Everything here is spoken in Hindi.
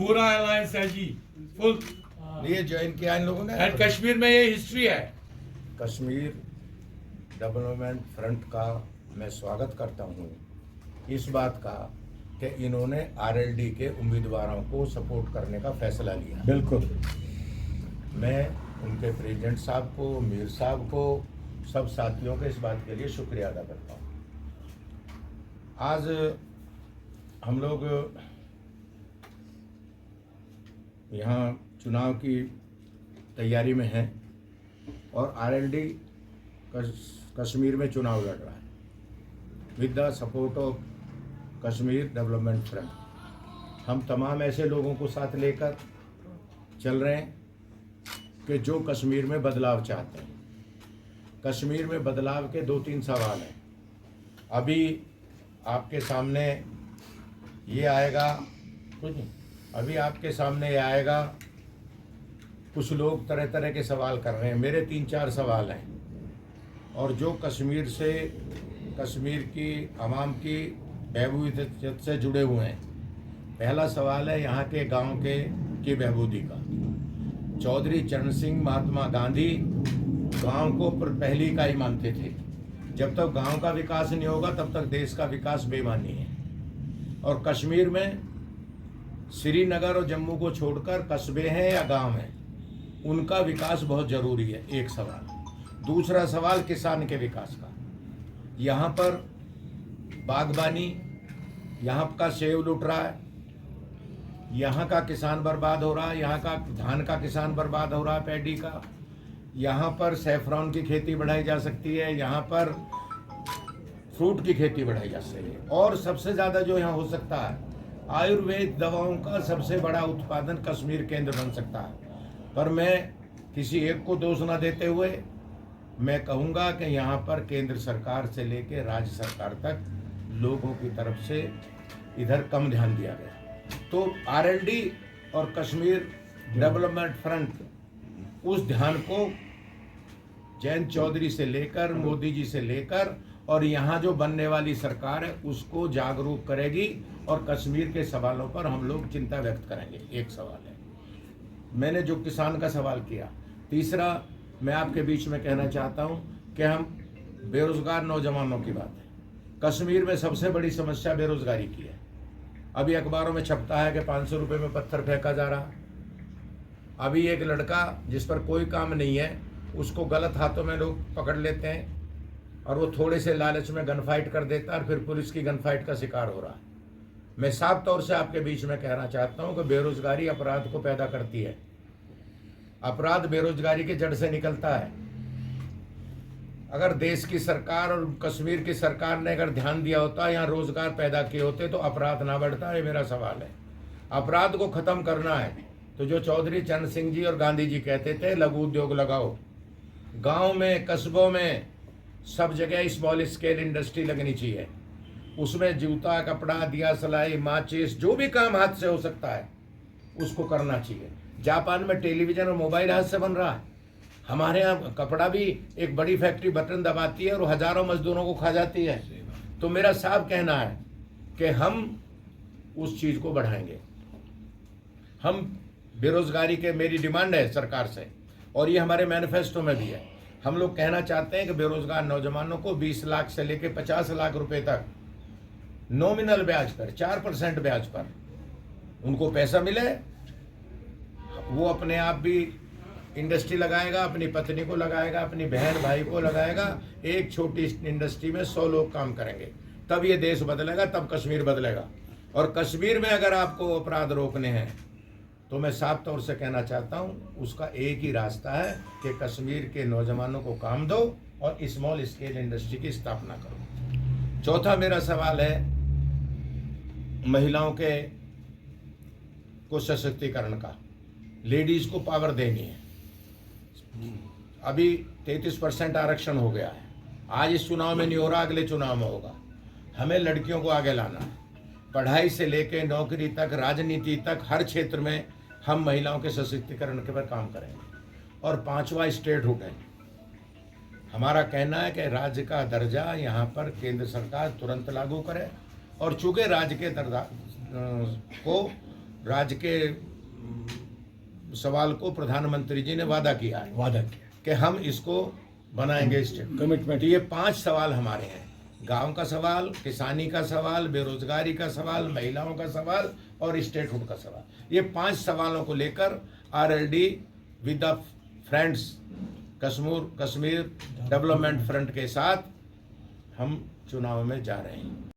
पूरा अलायंस है जी, फुल। ये ज्वाइन किया इन लोगों ने। एंड कश्मीर में ये हिस्ट्री है। कश्मीर डेवलपमेंट फ्रंट का मैं स्वागत करता हूँ इस बात का कि इन्होंने आरएलडी के उम्मीदवारों को सपोर्ट करने का फैसला लिया। बिल्कुल। मैं उनके प्रेसिडेंट साहब को, मीर साहब को, सब साथियों के इस बात के लिए शुक्रिया अदा करता हूँ। आज हम लोग यहाँ चुनाव की तैयारी में हैं और आरएलडी कश्मीर में चुनाव लड़ रहा है with the support of Kashmir development front. हम तमाम ऐसे लोगों को साथ लेकर चल रहे हैं कि जो कश्मीर में बदलाव चाहते हैं। कश्मीर में बदलाव के 2-3 सवाल हैं। अभी आपके सामने ये आएगा, अभी आपके सामने ये आएगा। कुछ लोग तरह तरह के सवाल कर रहे हैं। मेरे 3-4 सवाल हैं और जो कश्मीर से, कश्मीर की आवाम की बहबूदी से जुड़े हुए हैं। पहला सवाल है यहाँ के गांव की बहबूदी का। चौधरी चरण सिंह, महात्मा गांधी गांव को पहली इकाई मानते थे। जब तक गांव का विकास नहीं होगा तब तक देश का विकास बेमानी है। और कश्मीर में श्रीनगर और जम्मू को छोड़कर कस्बे हैं या गांव हैं, उनका विकास बहुत ज़रूरी है। एक सवाल। दूसरा सवाल किसान के विकास का। यहाँ पर बागबानी, यहाँ का सेब लुट रहा है, यहाँ का किसान बर्बाद हो रहा है, यहाँ का धान का किसान बर्बाद हो रहा है, पैडी का। यहाँ पर सैफरॉन की खेती बढ़ाई जा सकती है, यहाँ पर फ्रूट की खेती बढ़ाई जा सकती है। और सबसे ज़्यादा जो यहाँ हो सकता है, आयुर्वेद दवाओं का सबसे बड़ा उत्पादन कश्मीर केंद्र बन सकता है। पर मैं किसी एक को दोष न देते हुए मैं कहूँगा कि यहाँ पर केंद्र सरकार से लेकर राज्य सरकार तक लोगों की तरफ से इधर कम ध्यान दिया गया। तो आरएलडी और कश्मीर डेवलपमेंट फ्रंट उस ध्यान को जयंत चौधरी से लेकर, मोदी जी से लेकर और यहाँ जो बनने वाली सरकार है उसको जागरूक करेगी और कश्मीर के सवालों पर हम लोग चिंता व्यक्त करेंगे। एक सवाल है, मैंने जो किसान का सवाल किया। तीसरा, मैं आपके बीच में कहना चाहता हूँ कि हम बेरोजगार नौजवानों की बात है। कश्मीर में सबसे बड़ी समस्या बेरोजगारी की है। अभी अखबारों में छपता है कि 500 रुपये में पत्थर फेंका जा रहा। अभी एक लड़का जिस पर कोई काम नहीं है उसको गलत हाथों में लोग पकड़ लेते हैं और वो थोड़े से लालच में गन फाइट कर देता है और फिर पुलिस की गन फाइट का शिकार हो रहा है। मैं साफ तौर से आपके बीच में कहना चाहता हूं कि बेरोजगारी अपराध को पैदा करती है। अपराध बेरोजगारी के जड़ से निकलता है। अगर देश की सरकार और कश्मीर की सरकार ने अगर ध्यान दिया होता, यहाँ रोजगार पैदा किए होते तो अपराध ना बढ़ता। ये मेरा सवाल है। अपराध को खत्म करना है तो जो चौधरी चरण सिंह जी और गांधी जी कहते थे लघु उद्योग लगाओ, गांव में, कस्बों में, सब जगह स्मॉल स्केल इंडस्ट्री लगनी चाहिए। उसमें जूता, कपड़ा, दिया सलाई, माचिस, जो भी काम हाथ से हो सकता है उसको करना चाहिए। जापान में टेलीविजन और मोबाइल हाथ से बन रहा है। हमारे यहाँ कपड़ा भी एक बड़ी फैक्ट्री बटन दबाती है और हजारों मजदूरों को खा जाती है। तो मेरा साफ कहना है कि हम उस चीज़ को बढ़ाएंगे। हम बेरोजगारी के, मेरी डिमांड है सरकार से और ये हमारे मैनिफेस्टो में भी है। हम लोग कहना चाहते हैं कि बेरोजगार नौजवानों को 20 लाख से लेकर 50 लाख रुपए तक नॉमिनल ब्याज पर, 4% ब्याज पर उनको पैसा मिले। वो अपने आप भी इंडस्ट्री लगाएगा, अपनी पत्नी को लगाएगा, अपनी बहन भाई को लगाएगा। एक छोटी इंडस्ट्री में 100 लोग काम करेंगे। तब ये देश बदलेगा, तब कश्मीर बदलेगा। और कश्मीर में अगर आपको अपराध रोकने हैं तो मैं साफ तौर से कहना चाहता हूँ उसका एक ही रास्ता है कि कश्मीर के नौजवानों को काम दो और स्मॉल स्केल इंडस्ट्री की स्थापना करो। चौथा मेरा सवाल है महिलाओं के को सशक्तिकरण का। लेडीज को पावर देनी है। अभी 33% आरक्षण हो गया है। आज इस चुनाव में नहीं हो रहा, अगले चुनाव में होगा। हमें लड़कियों को आगे लाना है। पढ़ाई से लेकर नौकरी तक, राजनीति तक, हर क्षेत्र में हम महिलाओं के सशक्तिकरण के पर काम करेंगे। और 5वां स्टेटहुड है। हमारा कहना है कि राज्य का दर्जा यहाँ पर केंद्र सरकार तुरंत लागू करे और चूँकि राज्य के दर्जा को राज्य के सवाल को प्रधानमंत्री जी ने वादा किया है वादा किया, कि हम इसको बनाएंगे स्टेट। कमिटमेंट। तो ये 5 सवाल हमारे हैं, गांव का सवाल, किसानी का सवाल, बेरोजगारी का सवाल, महिलाओं का सवाल और स्टेटहुड का सवाल। ये 5 सवालों को लेकर RLD with the friends Kashmir development front के साथ हम चुनाव में जा रहे हैं।